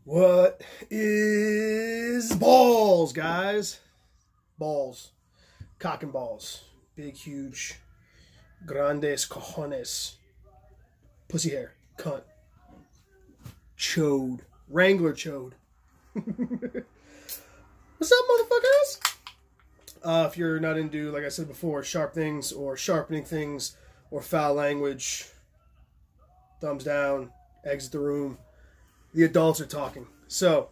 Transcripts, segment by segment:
What is balls, guys? Balls. Cock and balls. Big, huge, grandes cojones. Pussy hair. Cunt. Chode. Wrangler chode. What's up, motherfuckers? If you're not into, like I said before, sharp things or sharpening things or foul language, thumbs down, exit the room. The adults are talking. So,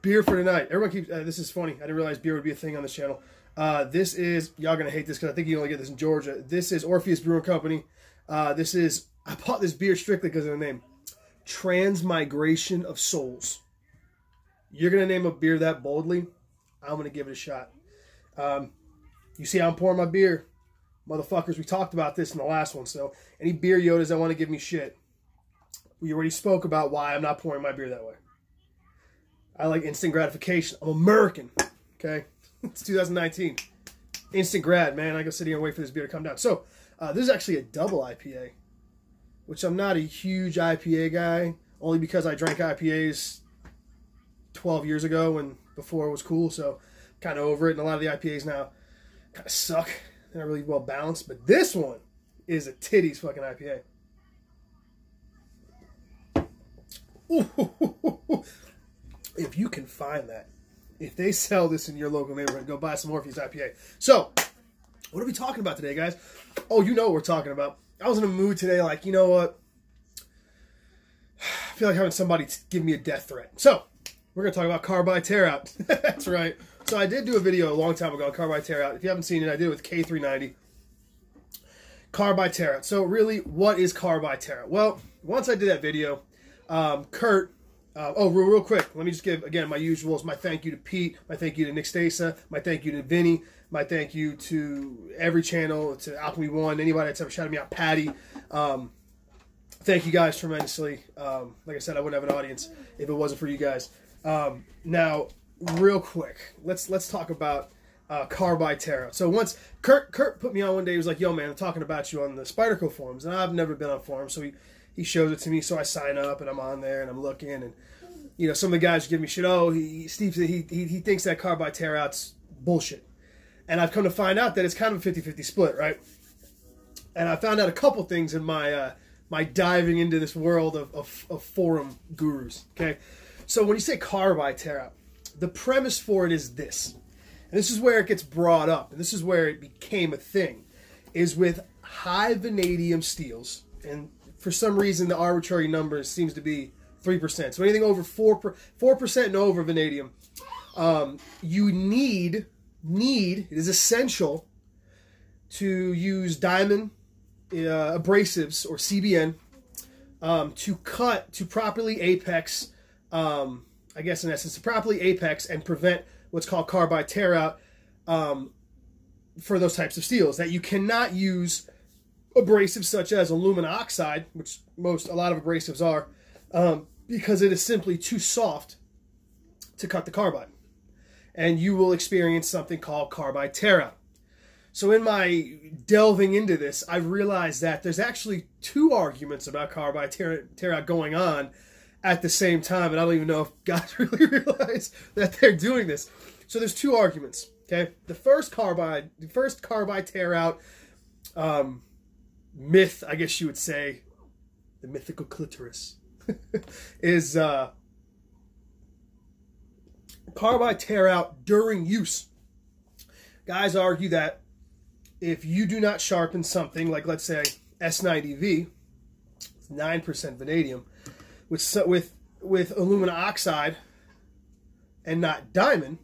beer for tonight. Everyone keeps, this is funny. I didn't realize beer would be a thing on this channel. This is, y'all gonna hate this because I think you only get this in Georgia. This is Orpheus Brewing Company. I bought this beer strictly because of the name. Transmigration of Souls. You're gonna name a beer that boldly, I'm gonna give it a shot. You see how I'm pouring my beer? Motherfuckers, we talked about this in the last one, so any beer Yodas that want to give me shit, we already spoke about why I'm not pouring my beer that way. I like instant gratification. I'm American, okay? It's 2019. Instant grad, man. I can sit here and wait for this beer to come down. So, this is actually a double IPA, which I'm not a huge IPA guy, only because I drank IPAs 12 years ago and before it was cool, so kind of over it. And a lot of the IPAs now kind of suck. They're not really well balanced, but this one is a titties fucking IPA. Ooh, if you can find that, if they sell this in your local neighborhood, go buy some Orpheus IPA. So, what are we talking about today, guys? Oh, you know what we're talking about. I was in a mood today, like, you know what? I feel like having somebody give me a death threat. So, we're going to talk about Carbide Tear Out. That's right. So, I did do a video a long time ago on Carbide Tear Out. If you haven't seen it, I did it with K390. Carbide Tear Out. So, really, what is Carbide Tear Out? Well, once I did that video, Kurt, real quick, let me just give, again, my usuals, my thank you to Pete, my thank you to Nick Stasa, my thank you to Vinny, my thank you to every channel, to Alchemy One, anybody that's ever shouted me out, Patty. Thank you guys tremendously. Like I said, I wouldn't have an audience if it wasn't for you guys. Now, real quick, let's talk about Carbide Tear Out. So once Kurt put me on one day, he was like, yo man, I'm talking about you on the Spyderco forums, and I've never been on forums, so he shows it to me, so I sign up, and I'm on there, and I'm looking, and, you know, some of the guys give me shit. Oh, Steve, he thinks that Carbide Tear Out's bullshit. And I've come to find out that it's kind of a 50-50 split, right? And I found out a couple things in my my diving into this world of forum gurus, okay? So when you say Carbide Tear Out, the premise for it is this. And this is where it gets brought up, and this is where it became a thing, is with high vanadium steels, and for some reason, the arbitrary number seems to be 3%. So anything over 4% and over vanadium, you need, it is essential to use diamond abrasives, or CBN, to properly apex, I guess in essence, to properly apex and prevent what's called Carbide Tear Out for those types of steels. That you cannot use abrasives such as aluminum oxide, which a lot of abrasives are, because it is simply too soft to cut the carbide. And you will experience something called Carbide Tear Out. So in my delving into this, I realized that there's actually two arguments about Carbide Tear Out going on at the same time, and I don't even know if guys really realize that they're doing this. So there's two arguments, okay? The first Carbide Tear Out, myth, I guess you would say, the mythical clitoris, is Carbide Tear Out during use. Guys argue that if you do not sharpen something like, let's say, S90V, 9% vanadium, with aluminum oxide and not diamond,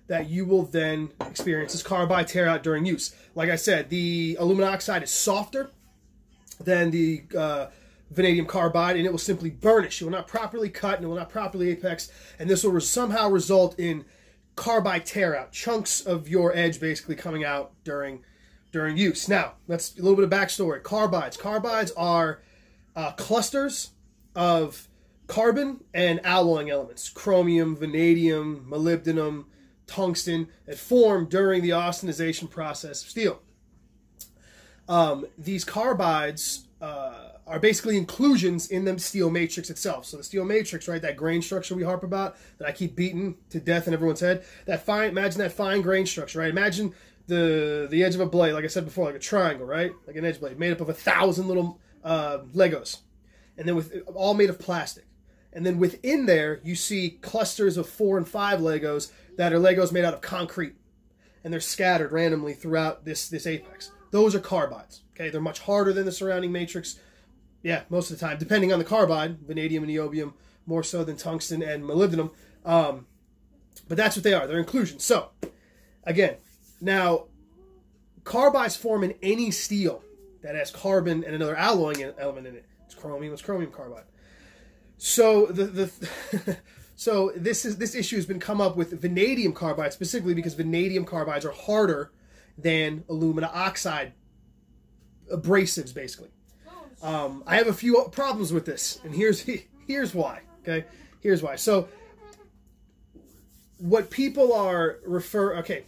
that you will then experience this Carbide Tear Out during use. Like I said, the aluminum oxide is softer than the vanadium carbide, and it will simply burnish. It will not properly cut, and it will not properly apex, and this will somehow result in Carbide Tear Out, chunks of your edge basically coming out during use. Now, that's a little bit of backstory. Carbides are clusters of carbon and alloying elements, chromium, vanadium, molybdenum, tungsten, that form during the austenization process of steel. These carbides are basically inclusions in the steel matrix itself. So the steel matrix, right, that grain structure we harp about, that I keep beating to death in everyone's head, imagine that fine grain structure, right? Imagine the edge of a blade, like I said before, like a triangle, right? Like an edge blade, made up of 1,000 little Legos. And then all made of plastic. And then within there, you see clusters of 4 and 5 Legos that are Legos made out of concrete. And they're scattered randomly throughout this apex. Those are carbides. Okay, they're much harder than the surrounding matrix. Yeah, most of the time, depending on the carbide, vanadium and niobium, more so than tungsten and molybdenum. But that's what they are. They're inclusions. So, again, now, carbides form in any steel that has carbon and another alloying element in it. It's chromium carbide. So so this issue has been come up with vanadium carbide specifically because vanadium carbides are harder than alumina oxide abrasives, basically. I have a few problems with this, and here's why. Okay, here's why. So what people are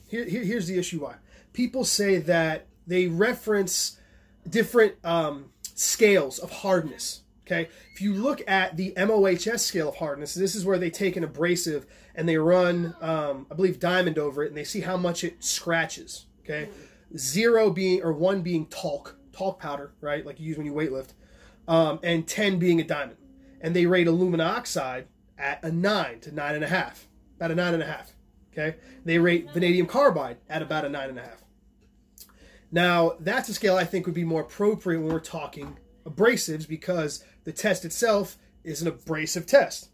here's the issue why. People say that they reference different scales of hardness. Okay, if you look at the MOHS scale of hardness, this is where they take an abrasive and they run, I believe, diamond over it, and they see how much it scratches. Okay, 1 being talc powder, right, like you use when you weightlift, and 10 being a diamond, and they rate alumina oxide at a 9 to 9.5, about a 9.5. Okay, they rate vanadium carbide at about a 9.5. Now that's a scale I think would be more appropriate when we're talking abrasives because the test itself is an abrasive test.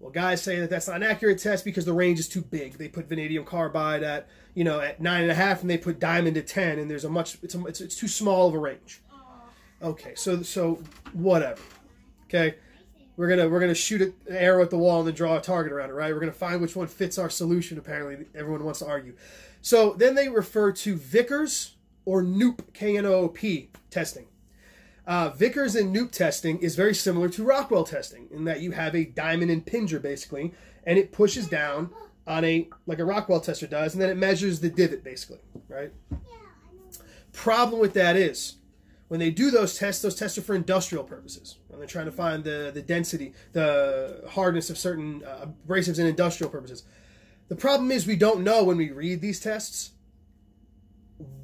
Well, guys say that that's not an accurate test because the range is too big. They put vanadium carbide at, at 9.5, and they put diamond at 10, and there's it's too small of a range. Okay, so whatever. Okay, we're gonna shoot an arrow at the wall and then draw a target around it, right? We're gonna find which one fits our solution. Apparently, everyone wants to argue. So then they refer to Vickers or Knoop, K-N-O-O-P testing. Vickers and Knoop testing is very similar to Rockwell testing in that you have a diamond impinger basically, and it pushes down on like a Rockwell tester does, and then it measures the divot basically, right? Problem with that is when they do those tests are for industrial purposes. When they're trying to find the density, the hardness of certain abrasives in industrial purposes. The problem is we don't know when we read these tests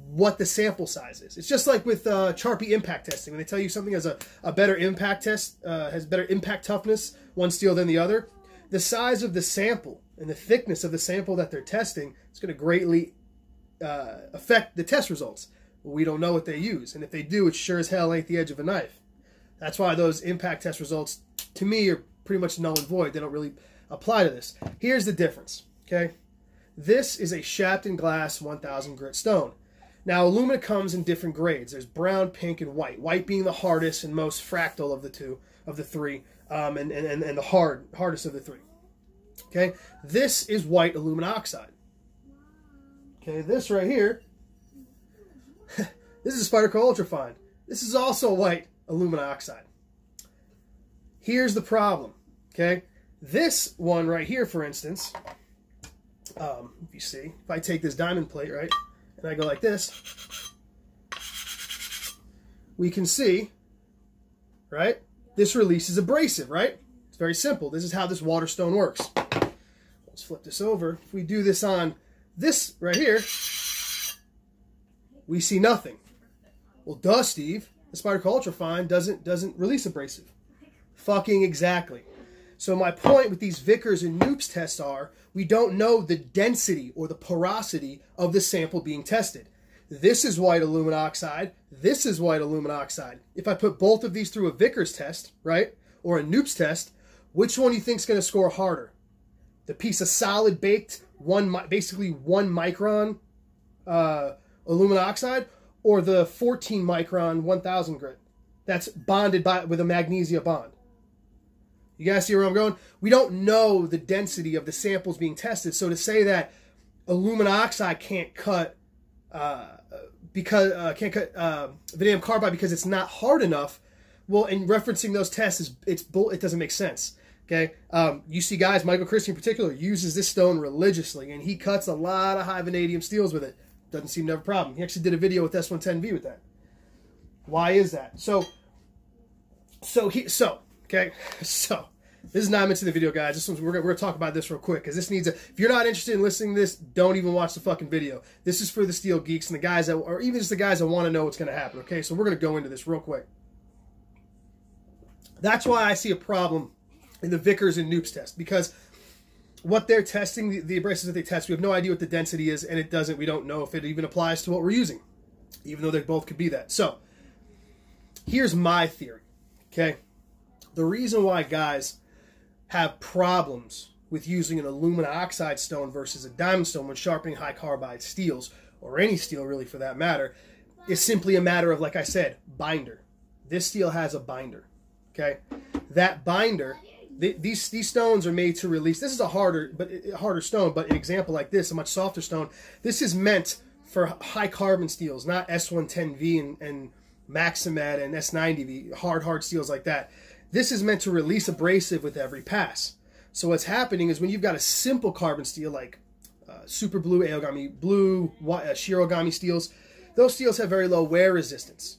what the sample size is. It's just like with Sharpie impact testing. When they tell you something has a better impact test, has better impact toughness, one steel than the other, the size of the sample and the thickness of the sample that they're testing is going to greatly affect the test results. Well, we don't know what they use, and if they do, it sure as hell ain't the edge of a knife. That's why those impact test results, to me, are pretty much null and void. They don't really apply to this. Here's the difference, okay? This is a Shapton glass 1000 grit stone. Now, alumina comes in different grades. There's brown, pink, and white. White being the hardest and most fractal of the three, and the hardest of the three. Okay, this is white aluminum oxide. Okay, this right here, this is Spyderco Ultrafine. This is also white aluminum oxide. Here's the problem. Okay, this one right here, for instance, if you see, if I take this diamond plate, right, and I go like this, we can see, right, this releases abrasive, right? It's very simple. This is how this water stone works. Let's flip this over. If we do this on this right here, we see nothing. Well, duh, Steve. The Spyderco Ultrafine doesn't release abrasive. Fucking exactly. So my point with these Vickers and Knoops tests are, we don't know the density or the porosity of the sample being tested. This is white aluminum oxide. This is white aluminum oxide. If I put both of these through a Vickers test, right, or a Knoops test, which one do you think is going to score harder? The piece of solid baked, basically 1 micron aluminum oxide, or the 14 micron 1000 grit that's bonded with a magnesia bond? You guys see where I'm going? We don't know the density of the samples being tested. So to say that aluminum oxide can't cut vanadium carbide because it's not hard enough, well, in referencing those tests, it doesn't make sense. Okay, you see guys, Michael Christie in particular, uses this stone religiously, and he cuts a lot of high vanadium steels with it. Doesn't seem to have a problem. He actually did a video with S90V with that. Why is that? So Okay, so this is 9 minutes of the video, guys. We're gonna talk about this real quick because this needs a. If you're not interested in listening to this, don't even watch the fucking video. This is for the steel geeks and the guys that, or even just the guys that want to know what's gonna happen. Okay, so we're gonna go into this real quick. That's why I see a problem in the Vickers and Noops test, because what they're testing, the abrasives that they test, we have no idea what the density is, and it doesn't. We don't know if it even applies to what we're using, even though they both could be that. So here's my theory. Okay, the reason why guys have problems with using an aluminum oxide stone versus a diamond stone when sharpening high carbide steels, or any steel really for that matter, is simply a matter of, like I said, binder. This steel has a binder. Okay, that binder, these stones are made to release. This is a harder stone, but an example like this, a much softer stone. This is meant for high carbon steels, not S110V and Maximed and S90V, hard steels like that. This is meant to release abrasive with every pass. So what's happening is when you've got a simple carbon steel like super blue, Aogami blue, Shirogami steels, those steels have very low wear resistance.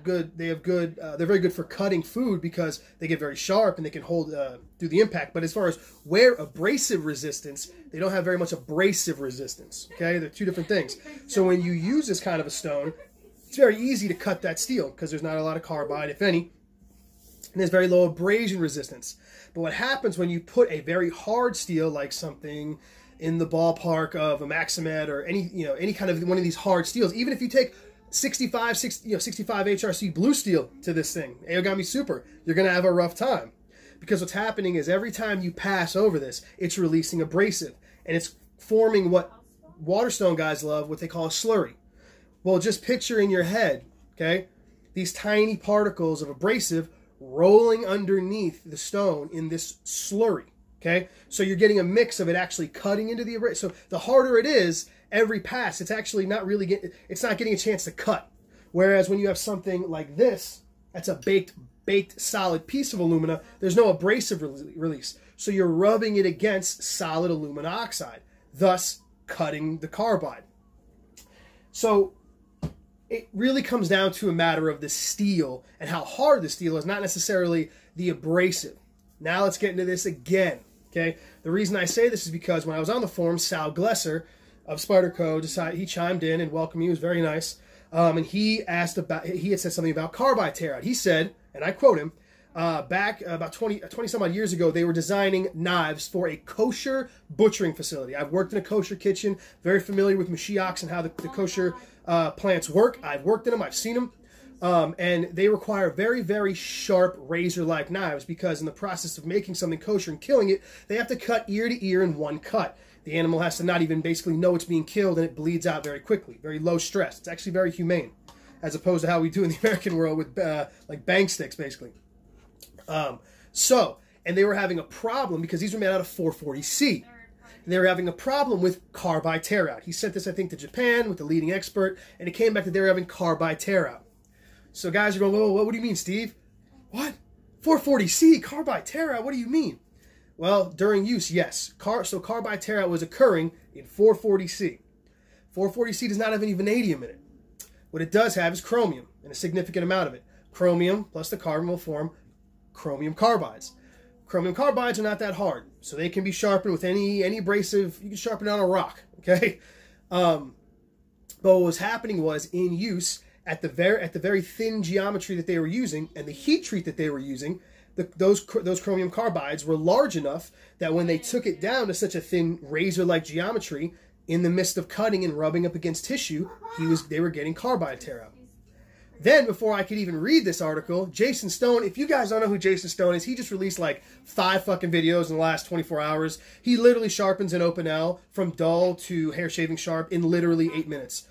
They're very good for cutting food because they get very sharp and they can hold through the impact. But as far as wear abrasive resistance, they don't have very much abrasive resistance. Okay, they're two different things. So when you use this kind of a stone, it's very easy to cut that steel because there's not a lot of carbide, if any, and there's very low abrasion resistance. But what happens when you put a very hard steel, like something in the ballpark of a Maximed or any kind of one of these hard steels, even if you take 65 HRC blue steel to this thing, Aogami Super, you're going to have a rough time. Because what's happening is every time you pass over this, it's releasing abrasive. And it's forming what Waterstone guys love, what they call a slurry. Well, just picture in your head, okay, these tiny particles of abrasive rolling underneath the stone in this slurry, okay? So you're getting a mix of it actually cutting into the abrasive. So the harder it is, every pass, it's actually not really it's not getting a chance to cut. Whereas when you have something like this, that's a baked solid piece of alumina, there's no abrasive release. So you're rubbing it against solid alumina oxide, thus cutting the carbide. So it really comes down to a matter of the steel and how hard the steel is, not necessarily the abrasive. Now let's get into this again, okay? The reason I say this is because when I was on the forum, Sal Glesser of Spyderco he chimed in and welcomed me. It was very nice. And he had said something about carbide tear out. He said, and I quote him, back about 20 some odd years ago, they were designing knives for a kosher butchering facility. I've worked in a kosher kitchen, very familiar with Mashiachs and how the kosher plants work. I've worked in them, I've seen them. And they require very, very sharp razor-like knives because in the process of making something kosher and killing it, they have to cut ear to ear in one cut. The animal has to not even basically know it's being killed, and it bleeds out very quickly. Very low stress. It's actually very humane, as opposed to how we do in the American world with like bang sticks, basically. And they were having a problem because these were made out of 440C. And they were having a problem with carbide tear out. He sent this, I think, to Japan with the leading expert, and it came back that they were having carbide tear out. So guys are going, whoa, what do you mean, Steve? What? 440C, carbide tear out? What do you mean? Well, during use, yes. So carbide tear out was occurring in 440C. 440C does not have any vanadium in it. What it does have is chromium, and a significant amount of it. Chromium plus the carbon will form chromium carbides. Chromium carbides are not that hard, so they can be sharpened with any abrasive. You can sharpen it on a rock, okay? But what was happening was, in use, at the very thin geometry that they were using and the heat treat that they were using, those chromium carbides were large enough that when they took it down to such a thin razor-like geometry, in the midst of cutting and rubbing up against tissue, they were getting carbide tear out. Then, before I could even read this article, Jason Stone, if you guys don't know who Jason Stone is, he just released like 5 fucking videos in the last 24 hours. He literally sharpens an open L from dull to hair shaving sharp in literally 8 minutes.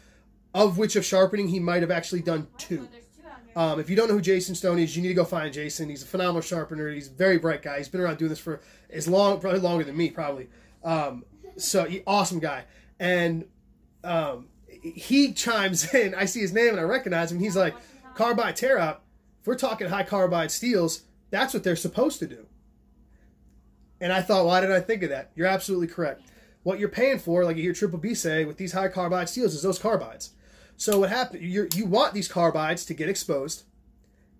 Of which of sharpening, he might have actually done 2. If you don't know who Jason Stone is, you need to go find Jason. He's a phenomenal sharpener. He's a very bright guy. He's been around doing this for probably longer than me, probably. Awesome guy. And he chimes in. I see his name and I recognize him. He's like, carbide tear out. If we're talking high carbide steels, that's what they're supposed to do. And I thought, why did I think of that? You're absolutely correct. What you're paying for, like you hear Triple B say, with these high carbide steels is those carbides. So what happened? You want these carbides to get exposed,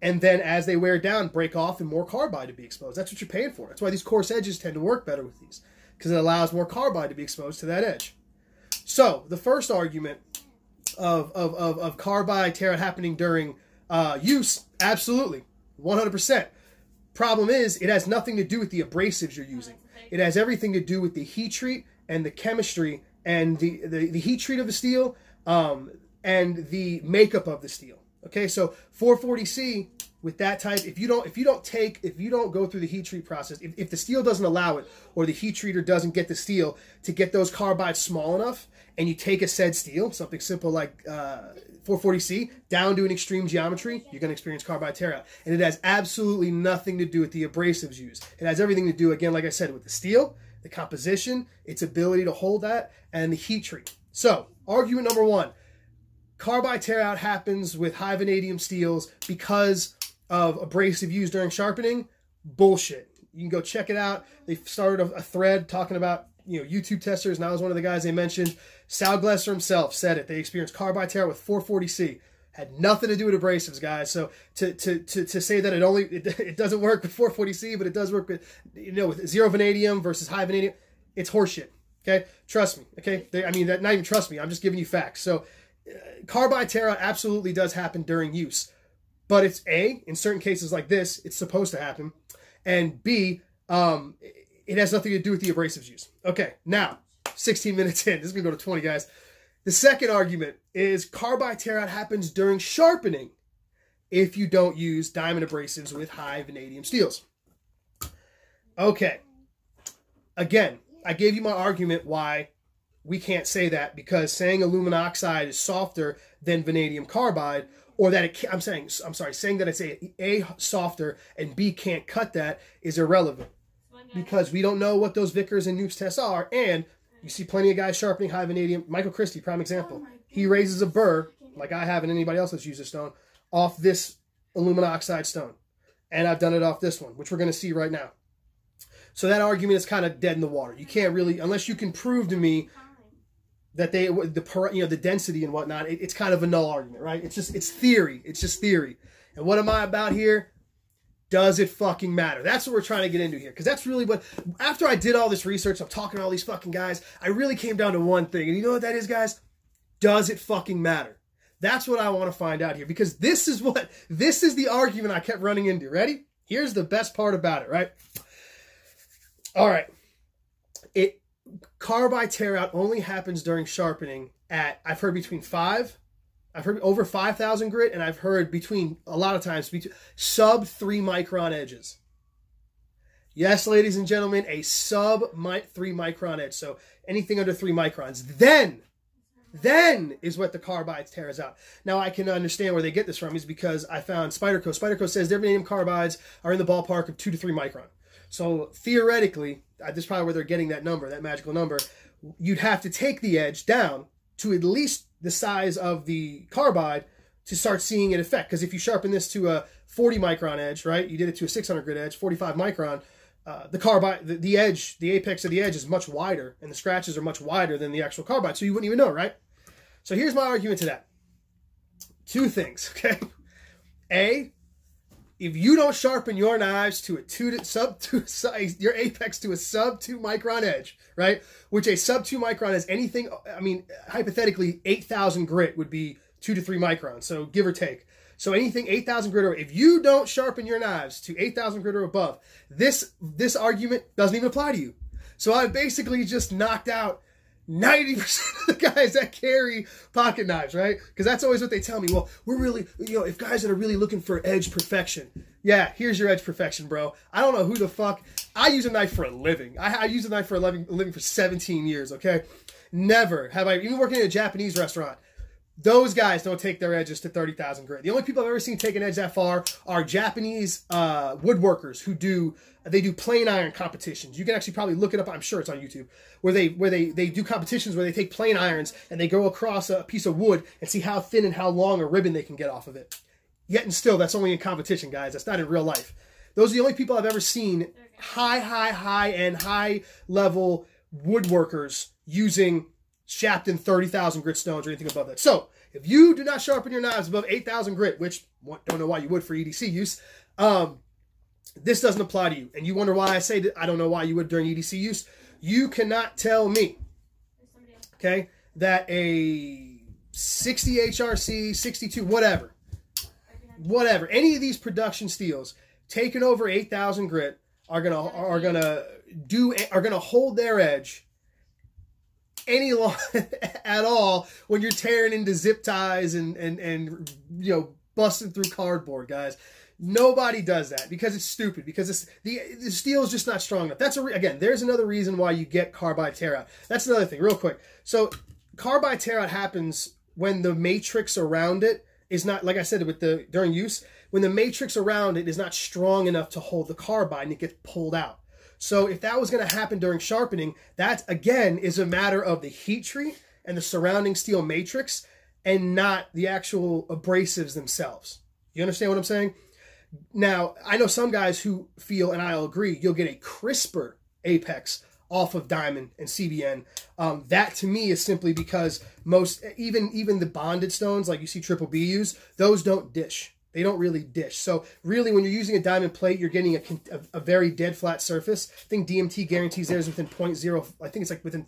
And then as they wear down, break off and more carbide to be exposed. That's what you're paying for. That's why these coarse edges tend to work better with these, because it allows more carbide to be exposed to that edge. So the first argument of carbide tear out happening during use, absolutely, 100%. Problem is, it has nothing to do with the abrasives you're using. It has everything to do with the heat treat and the chemistry and the heat treat of the steel and the makeup of the steel. Okay, so 440C with that type, if you don't go through the heat treat process, if the steel doesn't allow it, or the heat treater doesn't get the steel to get those carbides small enough, and you take a said steel, something simple like 440C, down to an extreme geometry, you're going to experience carbide tear out. And it has absolutely nothing to do with the abrasives used. It has everything to do, again, like I said, with the steel, the composition, its ability to hold that, and the heat treat. So, argument number one. Carbide tear out happens with high vanadium steels because of abrasive used during sharpening. Bullshit. You can go check it out. They started a thread talking about, you know, YouTube testers, and I was one of the guys they mentioned. Sal Glesser himself said it. They experienced carbide tear out with 440C. Had nothing to do with abrasives, guys. So to say that it doesn't work with 440C, but it does work with, you know, with zero vanadium versus high vanadium, it's horseshit. Okay, trust me. Okay, not even trust me. I'm just giving you facts. So. Carbide tear out absolutely does happen during use, but it's A, in certain cases like this, it's supposed to happen, and B, it has nothing to do with the abrasives used. Okay, now, 16 minutes in, this is going to go to 20, guys. The second argument is carbide tear out happens during sharpening if you don't use diamond abrasives with high vanadium steels. Okay, again, I gave you my argument why we can't say that, because saying aluminum oxide is softer than vanadium carbide, or that it can't, saying that it's A softer and B can't cut that is irrelevant, because we don't know what those Vickers and Newps tests are, and you see plenty of guys sharpening high vanadium. Michael Christie, prime example. He raises a burr, like I have and anybody else that's used a stone, off this aluminum oxide stone. And I've done it off this one, which we're going to see right now. So that argument is kind of dead in the water. You can't really, unless you can prove to me that the density and whatnot, it's kind of a null argument, right? It's theory. It's just theory. And what am I about here? Does it fucking matter? That's what we're trying to get into here. Because that's really what, after I did all this research, I'm talking to all these fucking guys, I really came down to one thing. And you know what that is, guys? Does it fucking matter? That's what I want to find out here. Because this is the argument I kept running into. Ready? Here's the best part about it, right? All right. Carbide tear out only happens during sharpening at, I've heard over 5,000 grit, and I've heard a lot of times, sub 3 micron edges. Yes, ladies and gentlemen, a sub 3 micron edge. So anything under 3 microns. Then is what the carbide tears out. Now I can understand where they get this from, is because I found Spyderco. Spyderco says their vanadium carbides are in the ballpark of 2 to 3 micron. So theoretically, this is probably where they're getting that number, that magical number. You'd have to take the edge down to at least the size of the carbide to start seeing an effect. Because if you sharpen this to a 40 micron edge, right? You did it to a 600 grit edge, 45 micron. The carbide, the edge, the apex of the edge is much wider, and the scratches are much wider than the actual carbide. So you wouldn't even know, right? So here's my argument to that. Two things, okay? A, if you don't sharpen your knives to your apex to a sub 2 micron edge, right? Which a sub 2 micron is anything, hypothetically, 8,000 grit would be 2 to 3 microns, so give or take. So anything 8,000 grit or, if you don't sharpen your knives to 8,000 grit or above, this argument doesn't even apply to you. So I basically just knocked out 90% of the guys that carry pocket knives, right? Because that's always what they tell me. Well, we're really, if guys that are really looking for edge perfection. Yeah, here's your edge perfection, bro. I don't know who the fuck. I use a knife for a living. I use a knife for a living for 17 years, okay? Never have I, even working in a Japanese restaurant, those guys don't take their edges to 30,000 grit. The only people I've ever seen take an edge that far are Japanese woodworkers who do plane iron competitions. You can actually probably look it up. I'm sure it's on YouTube, where they do competitions where they take plane irons and they go across a piece of wood and see how thin and how long a ribbon they can get off of it. Yet and still, that's only in competition, guys. That's not in real life. Those are the only people I've ever seen high-end, high-level woodworkers using Shapton 30,000 grit stones or anything above that. So, if you do not sharpen your knives above 8,000 grit, which Don't know why you would for EDC use. This doesn't apply to you. And you wonder why I say that I don't know why you would during EDC use. You cannot tell me, okay, that a 60 HRC, 62, whatever, any of these production steels taking over 8,000 grit are gonna hold their edge any long at all when you're tearing into zip ties and you know, busting through cardboard, guys. Nobody does that because it's stupid, because the steel is just not strong enough. That's again, there's another reason why you get carbide tear out. That's another thing, real quick. So carbide tear out happens when the matrix around it is not, like I said, during use, when the matrix around it is not strong enough to hold the carbide and it gets pulled out. So if that was going to happen during sharpening, that again is a matter of the heat treat and the surrounding steel matrix and not the actual abrasives themselves. You understand what I'm saying? Now, I know some guys who feel, and I'll agree, you'll get a crisper apex off of diamond and CBN. That to me is simply because even the bonded stones like you see Triple B use, those don't dish. They don't really dish. So really, when you're using a diamond plate, you're getting a very dead flat surface. I think DMT guarantees theirs within 0.0, I think it's like within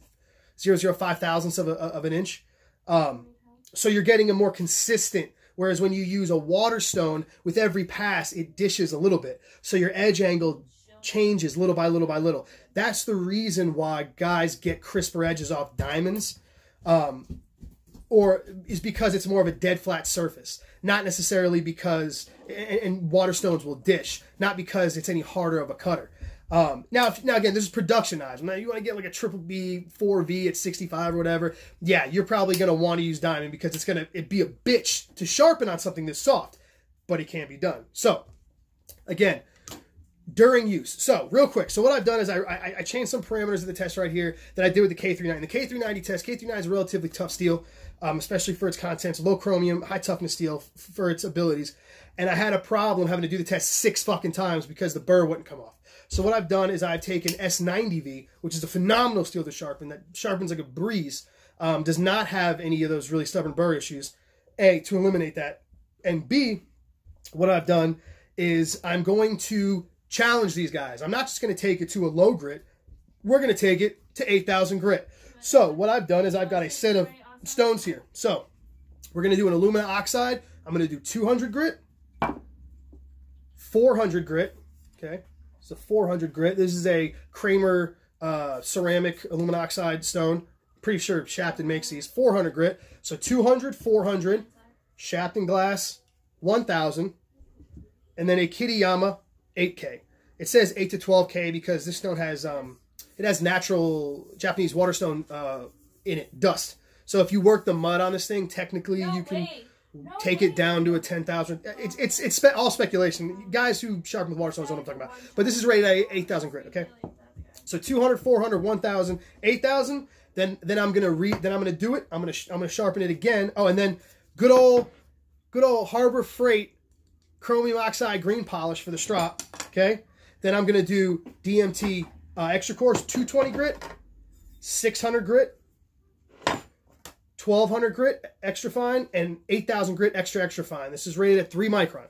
0.005 thousandths of an inch. So you're getting a more consistent, whereas when you use a water stone, with every pass, it dishes a little bit. So your edge angle changes little by little by little. That's the reason why guys get crisper edges off diamonds, or is because it's more of a dead flat surface. Not necessarily because, and water stones will dish, not because it's any harder of a cutter. Now again, this is production knives. Now, you want to get like a Triple B 4V at 65 or whatever, yeah, you're probably going to want to use diamond because it'd be a bitch to sharpen on something this soft, but it can be done. So, again, during use. So, real quick. So, what I've done is I changed some parameters of the test right here that I did with the K390. The K390 test, K390 is a relatively tough steel, especially for its contents, low chromium, high toughness steel for its abilities. And I had a problem having to do the test 6 fucking times because the burr wouldn't come off. So what I've done is I've taken S90V, which is a phenomenal steel to sharpen, that sharpens like a breeze, does not have any of those really stubborn burr issues, A, to eliminate that, and B, what I've done is I'm going to challenge these guys. I'm not just going to take it to a low grit, we're going to take it to 8,000 grit. So what I've done is I've got a set of stones here. So we're going to do an alumina oxide. I'm going to do 200 grit, 400 grit, okay? So 400 grit. This is a Kramer ceramic aluminum oxide stone. Pretty sure Shapton makes these. 400 grit. So 200, 400, Shapton glass, 1,000, and then a Kitayama 8K. It says 8 to 12K because this stone has it has natural Japanese water stone in it, dust. So if you work the mud on this thing, technically you can take it down to a 10,000. It's all speculation. Guys who sharpen with water stones know what I'm talking about. But this is rated at 8,000 grit, okay? So 200, 400, 1,000, 8,000. Then I'm gonna do it. I'm gonna sharpen it again. Oh, and then good old Harbor Freight chromium oxide green polish for the strop. Okay. Then I'm gonna do DMT extra coarse 220 grit, 600 grit, 1,200 grit extra fine, and 8,000 grit extra fine. This is rated at 3 micron.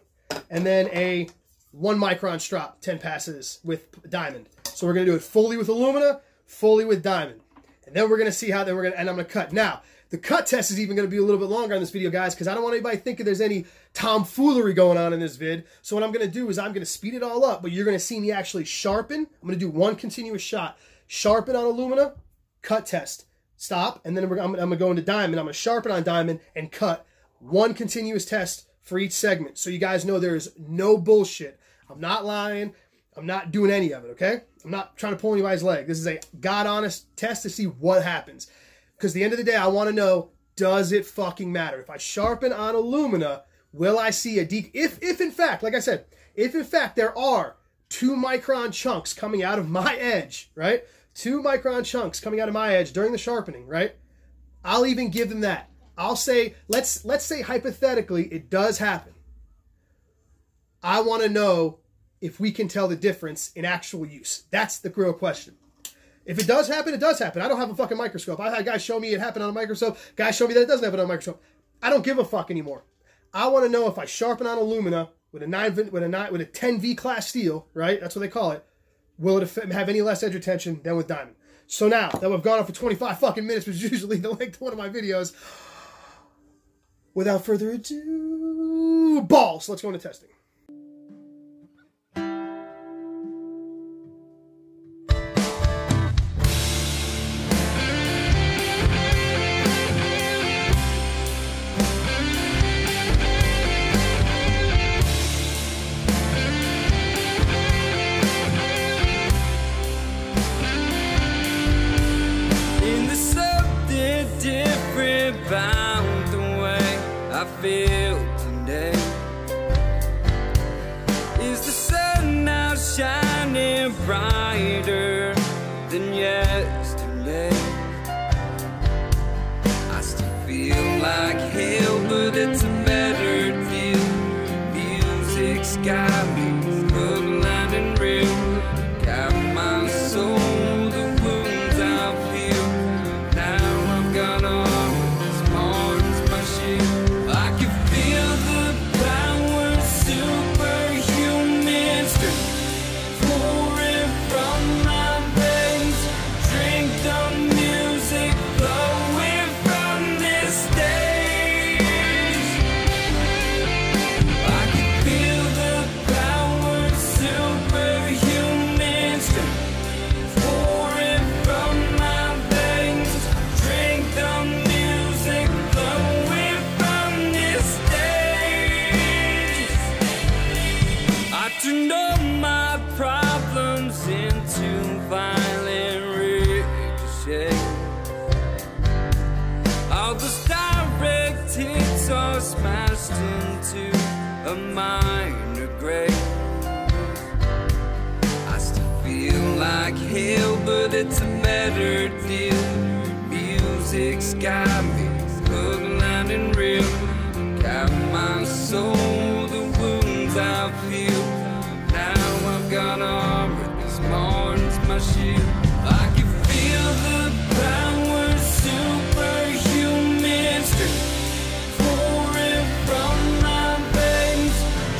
And then a 1 micron strop, 10 passes with diamond. So we're going to do it fully with alumina, fully with diamond. And then we're going to see how, and I'm going to cut. Now, the cut test is even going to be a little bit longer on this video, guys, because I don't want anybody thinking there's any tomfoolery going on in this vid. So what I'm going to do is I'm going to speed it all up, but you're going to see me actually sharpen. I'm going to do 1 continuous shot. Sharpen on alumina, cut test. Stop, and then I'm going to go into diamond. I'm going to sharpen on diamond and cut 1 continuous test for each segment. So you guys know there's no bullshit. I'm not lying. I'm not doing any of it, okay? I'm not trying to pull anybody's leg. This is a God-honest test to see what happens. Because at the end of the day, I want to know, does it fucking matter? If I sharpen on alumina, will I see a if in fact, like I said, if in fact there are 2 micron chunks coming out of my edge, right? 2 micron chunks coming out of my edge during the sharpening, right? I'll even give them that. I'll say, let's say hypothetically it does happen. I want to know if we can tell the difference in actual use. That's the real question. If it does happen, it does happen. I don't have a fucking microscope. I've had guys show me it happen on a microscope. Guys show me that it doesn't happen on a microscope. I don't give a fuck anymore. I want to know if I sharpen on alumina with a 10V class steel, right? That's what they call it. Will it have any less edge retention than with diamond? So now that we've gone on for 25 fucking minutes, which is usually the length of one of my videos, without further ado, balls. Let's go into testing. About the way I feel today. Is the sun now shining brighter than yesterday? I still feel like hell, but it's a better deal. Music's got me hook, line, and reel. Got my soul, the wounds I feel. Now I've got on turned all my problems into violent ricochet. All those direct hits are smashed into a minor grade. I still feel like hell, but it's a better deal. Music's got me hook, line, and reel. Got my soul, the wounds I feel. Got armor as Martin's my shield. I can feel the power, superhuman strength pouring from my veins.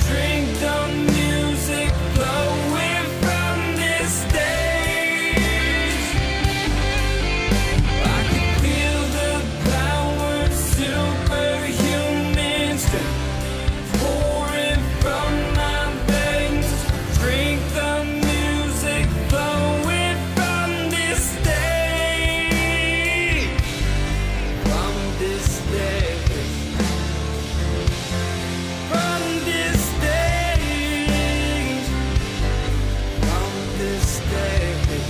Drink the music flowing from this stage. I can feel the power, superhuman strength pouring from my veins. Drink the music flowing from this stage. From this stage. From this stage. From this stage.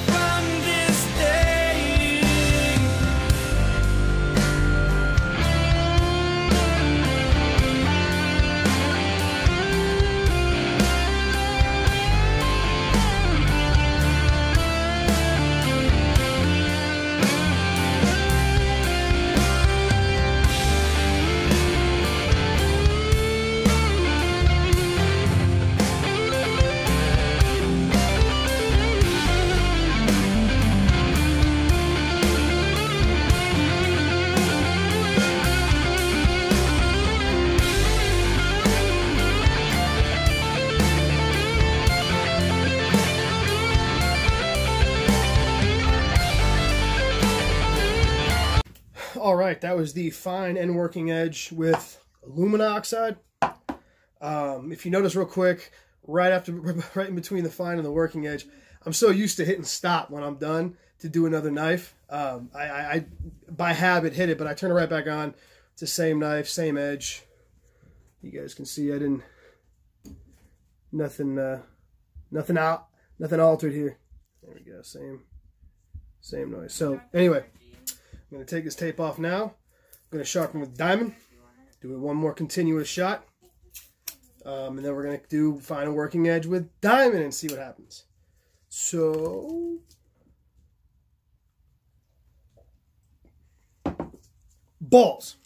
From this stage. All right, that was the fine and working edge with aluminum oxide. If you notice real quick, right in between the fine and the working edge, I'm so used to hitting stop when I'm done to do another knife. I by habit hit it, but I turn it right back on. It's the same knife, same edge. You guys can see I didn't, nothing altered here. There we go, same noise. So anyway, I'm going to take this tape off now. I'm going to sharpen with diamond. Do it one more continuous shot. And then we're going to do final working edge with diamond and see what happens. So, balls.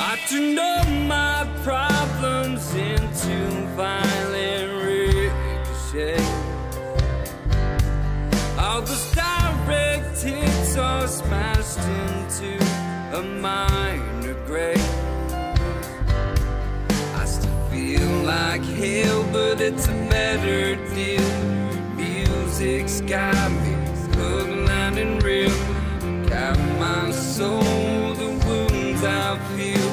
I turned all my problems into violent ricochet. All those direct hits like hell, but it's a better deal. Music's got me hook, line, and reel. Got my soul, the wounds I feel.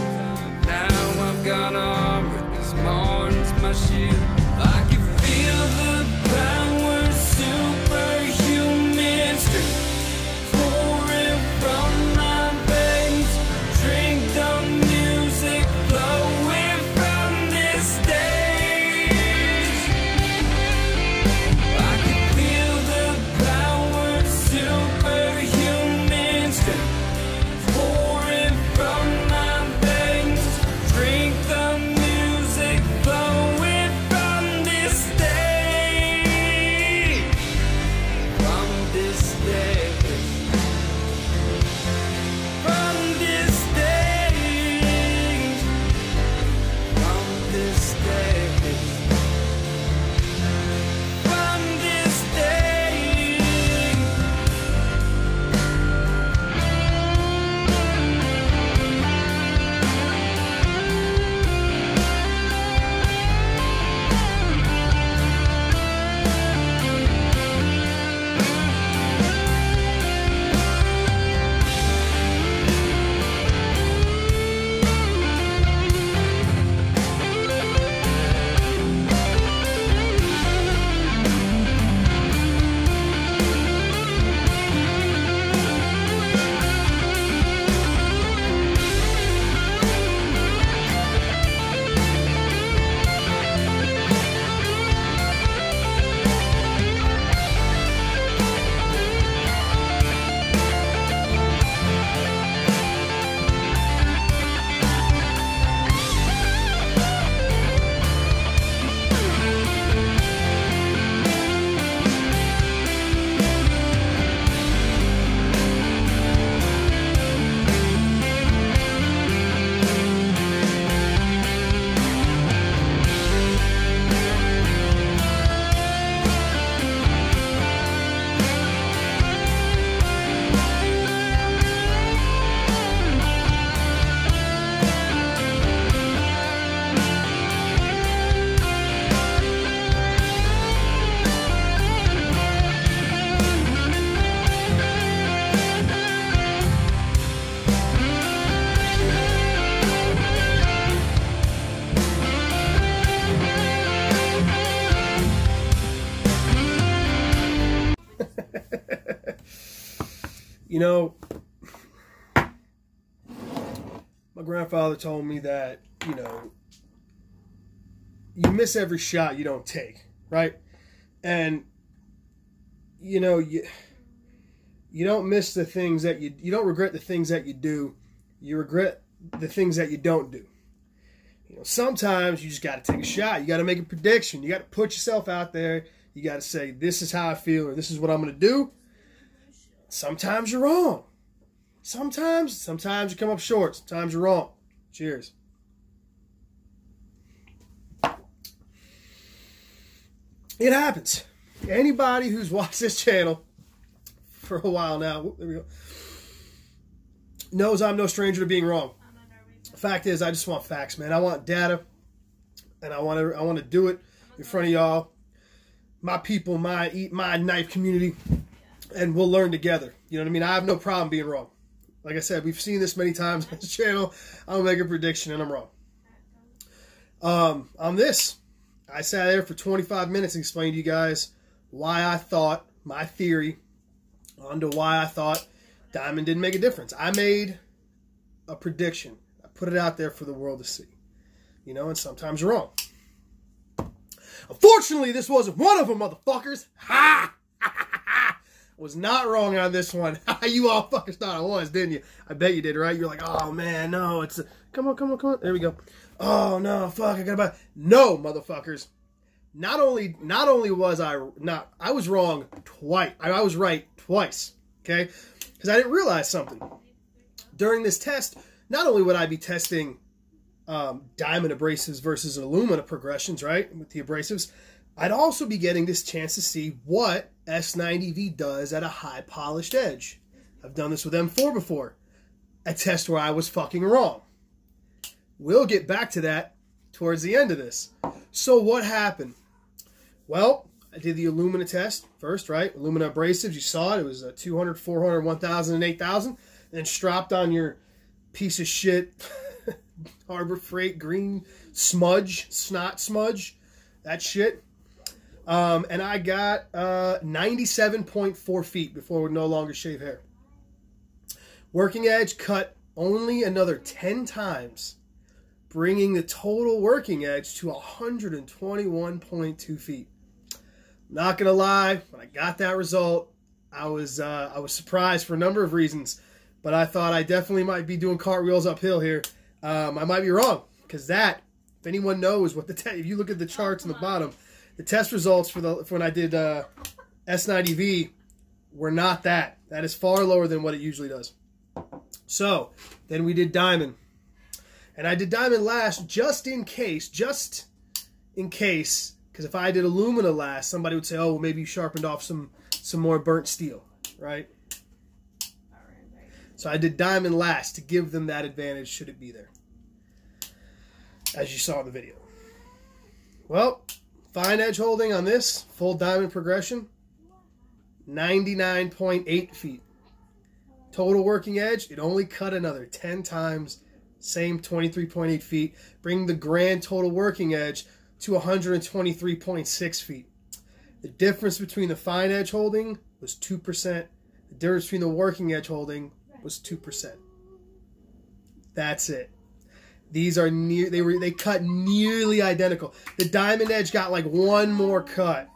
Now I've got armor as smart as my shield. I can feel the power, superhuman strength pouring from my veins. Drink the music flowing from this stage. I can feel the power, superhuman strength pouring from my veins. Drink the music flowing from this stage. From this stage. From this stage. From this stage. From this stage. You know, my grandfather told me that, you know, you miss every shot you don't take, right? And, you know, you don't miss the things that you don't regret the things that you do. You regret the things that you don't do. You know, sometimes you just got to take a shot. You got to make a prediction. You got to put yourself out there. You got to say, this is how I feel, or this is what I'm going to do. Sometimes you're wrong. Sometimes you come up short. Sometimes you're wrong. Cheers. It happens. Anybody who's watched this channel for a while now, there we go, knows I'm no stranger to being wrong. Fact is, I just want facts, man. I want data, and I want to do it in front of y'all, my people, my knife community. And we'll learn together. You know what I mean? I have no problem being wrong. Like I said, we've seen this many times on this channel. I'll make a prediction and I'm wrong. On this, I sat there for 25 minutes and explained to you guys why I thought, my theory, onto why I thought diamond didn't make a difference. I made a prediction. I put it out there for the world to see. You know, and sometimes you're wrong. Unfortunately, this wasn't one of them, motherfuckers. Ha! Was not wrong on this one. You all fuckers thought I was, didn't you? I bet you did, right? You're like, oh man, no, it's come on. There we go. Oh no, fuck, I gotta buy. No, motherfuckers. Not only was I was wrong twice. I was right twice. Okay, because I didn't realize something during this test. Not only would I be testing diamond abrasives versus alumina progressions, right, with the abrasives, I'd also be getting this chance to see what S90V does at a high polished edge. I've done this with M4 before. A test where I was fucking wrong. We'll get back to that towards the end of this. So what happened? Well, I did the alumina test first, right? Alumina abrasives, you saw it. It was 200, 400, 1,000, and 8,000. Then strapped on your piece of shit Harbor Freight green smudge, snot smudge, that shit. And I got 97.4 feet before it would no longer shave hair. Working edge cut only another 10 times, bringing the total working edge to 121.2 feet. Not gonna lie, when I got that result, I was surprised for a number of reasons, but I thought I definitely might be doing cartwheels uphill here. I might be wrong, because that, if anyone knows what if you look at the charts on the bottom, the test results for when I did S90V were not that. That is far lower than what it usually does. So then we did diamond, and I did diamond last just in case, because if I did alumina last, somebody would say, "Oh, well, maybe you sharpened off some more burnt steel," right? So I did diamond last to give them that advantage should it be there, as you saw in the video. Well, fine edge holding on this full diamond progression, 99.8 feet. Total working edge, it only cut another 10 times, same 23.8 feet, bringing the grand total working edge to 123.6 feet. The difference between the fine edge holding was 2%. The difference between the working edge holding was 2%. That's it. These are they cut nearly identical. The diamond edge got like one more cut,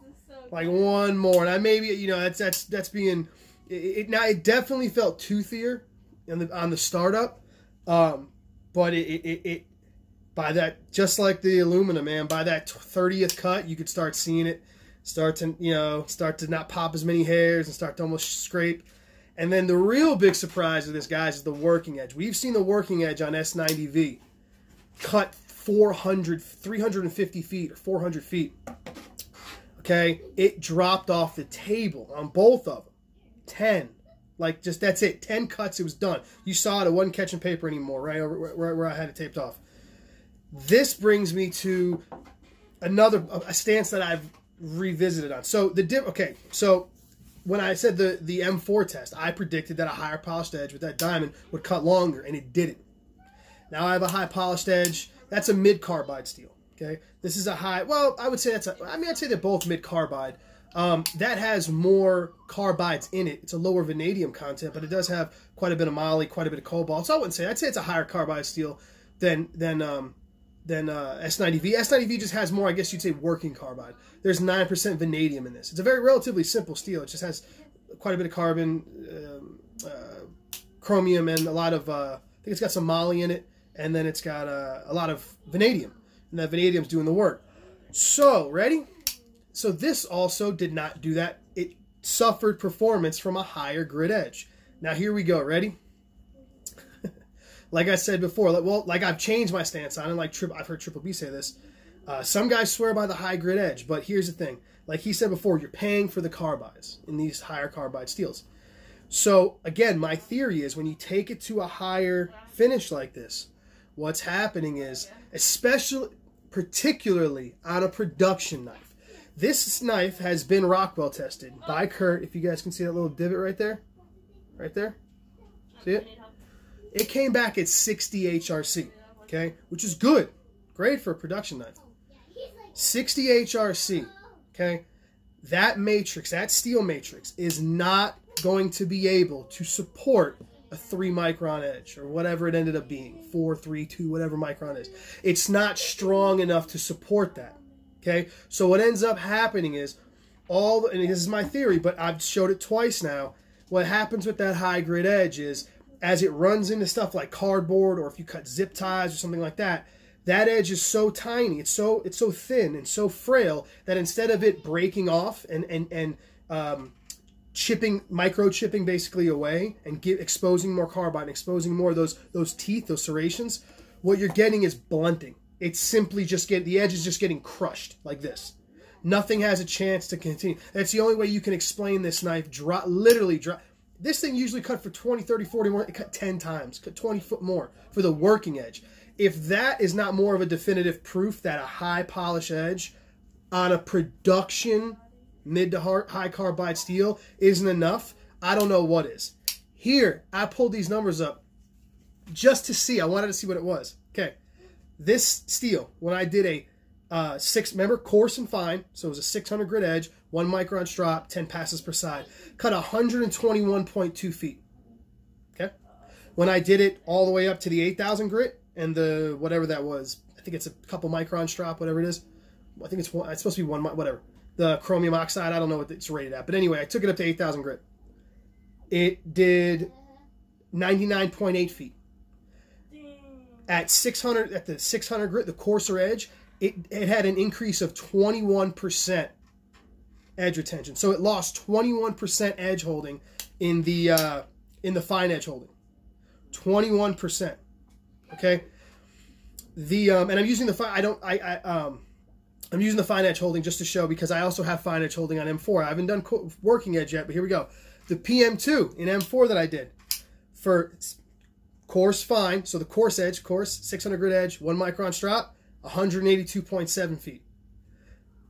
like one more, and I maybe, you know, that's being now it definitely felt toothier on the startup, but it by that, just like the alumina, man, by that 30th cut you could start seeing it start to not pop as many hairs and start to almost scrape. And then the real big surprise of this, guys, is the working edge. We've seen the working edge on S90V cut 350 feet or 400 feet. Okay, it dropped off the table on both of them. 10, like, just that's it. 10 cuts, it was done. You saw it. It wasn't catching paper anymore, right where I had it taped off. This brings me to a stance that I've revisited on. So so when I said the M4 test, I predicted that a higher polished edge with that diamond would cut longer, and it didn't. Now I have a high polished edge. That's a mid carbide steel. Okay, this is a high. Well, I would say I'd say they're both mid carbide. That has more carbides in it. It's a lower vanadium content, but it does have quite a bit of moly, quite a bit of cobalt. So I'd say it's a higher carbide steel than S90V. S90V just has more, I guess you'd say, working carbide. There's 9% vanadium in this. It's a very relatively simple steel. It just has quite a bit of carbon, chromium, and a lot of, I think it's got some moly in it, and then it's got a lot of vanadium, and that vanadium's doing the work. So, ready? So this also did not do that. It suffered performance from a higher grit edge. Now here we go. Ready? Like I said before, like I've changed my stance on it. Like I've heard Triple B say this. Some guys swear by the high grit edge, but here's the thing. Like he said before, you're paying for the carbides in these higher carbide steels. So again, my theory is when you take it to a higher finish like this, what's happening is, particularly on a production knife, this knife has been Rockwell tested by Kurt. If you guys can see that little divot right there, see it? It came back at 60 HRC, okay, which is good, great for a production knife. 60 HRC, okay. That matrix, that steel matrix, is not going to be able to support a 3-micron edge or whatever it ended up being, 4, 3, 2, whatever micron is. It's not strong enough to support that. Okay, so what ends up happening is and this is my theory, but I've showed it twice now. What happens with that high grit edge is, as it runs into stuff like cardboard, or if you cut zip ties or something like that, that edge is so tiny, it's so thin and so frail that instead of it breaking off and microchipping basically away and exposing more carbide, exposing more of those teeth, those serrations, what you're getting is blunting. It's simply just the edge is just getting crushed like this. Nothing has a chance to continue. That's the only way you can explain this knife. Literally drop. This thing usually cut for 20, 30, 40 more. It cut 10 times, cut 20 foot more for the working edge. if that is not more of a definitive proof that a high polish edge on a production mid to high carbide steel isn't enough, I don't know what is. Here, I pulled these numbers up just to see. I wanted to see what it was. Okay, this steel, when I did a remember, coarse and fine, so it was a 600 grit edge, 1 micron strop, 10 passes per side, cut 121.2 feet. Okay, when I did it all the way up to the 8,000 grit and the whatever that was, I think it's a couple micron strop, whatever it is. I think it's supposed to be 1, whatever. The chromium oxide, I don't know what it's rated at, but anyway, I took it up to 8,000 grit. It did 99.8 feet. At 600, at the 600 grit, the coarser edge, it had an increase of 21% edge retention. So it lost 21% edge holding in the fine edge holding. 21%. Okay. And I'm using the fine. I'm using the fine edge holding just to show, because I also have fine edge holding on M4. I haven't done working edge yet, but here we go. The PM2 in M4 that I did for coarse fine, so the coarse edge, 600 grit edge, 1 micron strop, 182.7 feet.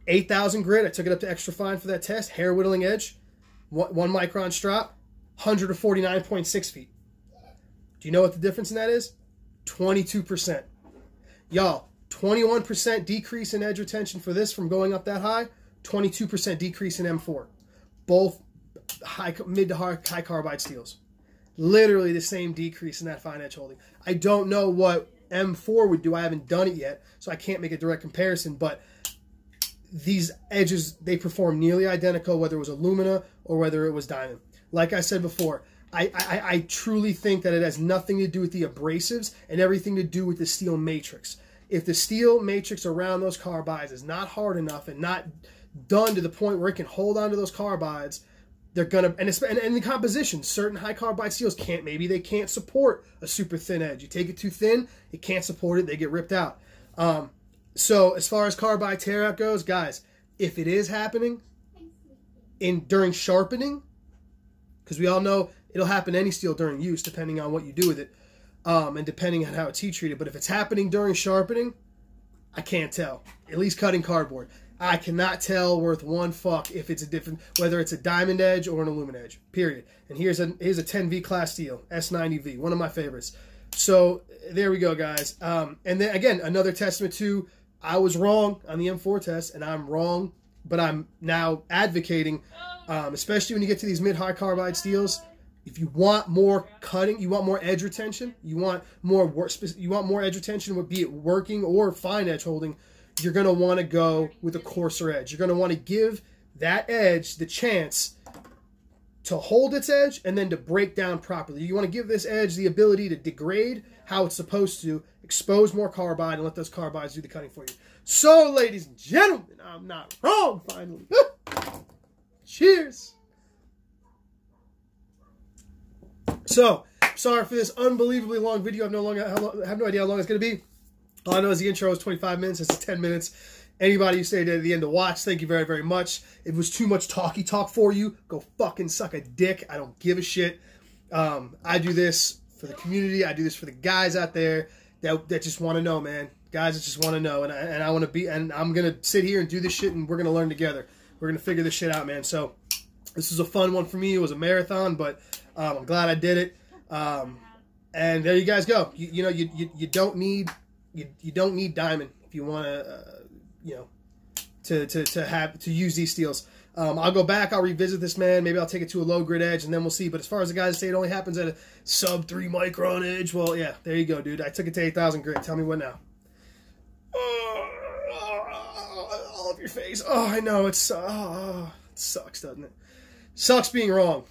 8,000 grit, I took it up to extra fine for that test. Hair whittling edge, 1 micron strop, 149.6 feet. Do you know what the difference in that is? 22%. Y'all, 21% decrease in edge retention for this from going up that high, 22% decrease in M4. Both mid to high carbide steels. Literally the same decrease in that fine edge holding. I don't know what M4 would do. I haven't done it yet, so I can't make a direct comparison, but these edges, they perform nearly identical, whether it was alumina or whether it was diamond. Like I said before, I truly think that it has nothing to do with the abrasives and everything to do with the steel matrix. If the steel matrix around those carbides is not hard enough and not done to the point where it can hold on to those carbides, they're gonna, and the composition, certain high carbide steels maybe they can't support a super thin edge. You take it too thin, it can't support it, they get ripped out. So as far as carbide tear out goes, guys, if it is happening during sharpening, because we all know it'll happen any steel during use, depending on what you do with it, and depending on how it's heat treated. But if it's happening during sharpening, I can't tell. At least cutting cardboard, I cannot tell worth one fuck if it's a different, whether it's a diamond edge or an aluminum edge. Period. And here's a 10V class steel, S90V, one of my favorites. So there we go, guys. And then again, another testament to, I was wrong on the M4 test, and I'm wrong, but I'm now advocating, especially when you get to these mid-high carbide steels. If you want more cutting, you want more edge retention, you want more edge retention, be it working or fine edge holding, you're going to want to go with a coarser edge. You're going to want to give that edge the chance to hold its edge and then to break down properly. You want to give this edge the ability to degrade how it's supposed to, expose more carbide, and let those carbides do the cutting for you. So, ladies and gentlemen, I'm not wrong, finally. Cheers. So, sorry for this unbelievably long video. I have no idea how long it's going to be. All I know is the intro is 25 minutes. This is 10 minutes. Anybody who stayed at the end to watch, thank you very, very much. If it was too much talky talk for you, go fucking suck a dick. I don't give a shit. I do this for the community. I do this for the guys out there that just want to know, man. Guys that just want to know. And I want to be, and I'm going to sit here and do this shit, and we're going to learn together. We're going to figure this shit out, man. So this was a fun one for me. It was a marathon, but I'm glad I did it. And there you guys go. You don't need diamond if you want to use these steels. I'll go back, I'll revisit this, man. Maybe I'll take it to a low grit edge, and then we'll see. But as far as the guys say it only happens at a sub 3 micron edge, well, yeah, there you go, dude. I took it to 8,000 grit. Tell me what now? All of your face. Oh, I know, it sucks, doesn't it? Sucks being wrong.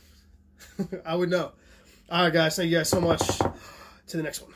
I would know. All right, guys. Thank you guys so much. To the next one.